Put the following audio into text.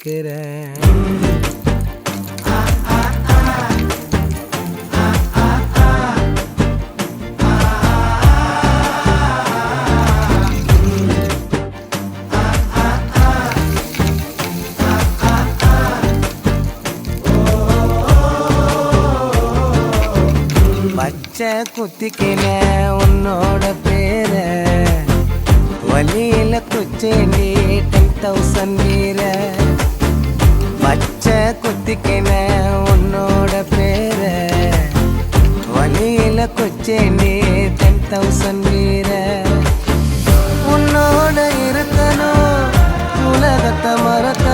கேட்கிறேன். பச்சை குத்திக்கின உன்னோட பேர வலியில குச்சேண்டி 10,000 வீர. பச்சை குத்திக்கின உன்னோட பேர வலியில குச்சேண்டி 10,000 வீர. உன்னோட இருக்கணும் உலகத்தை மறக்க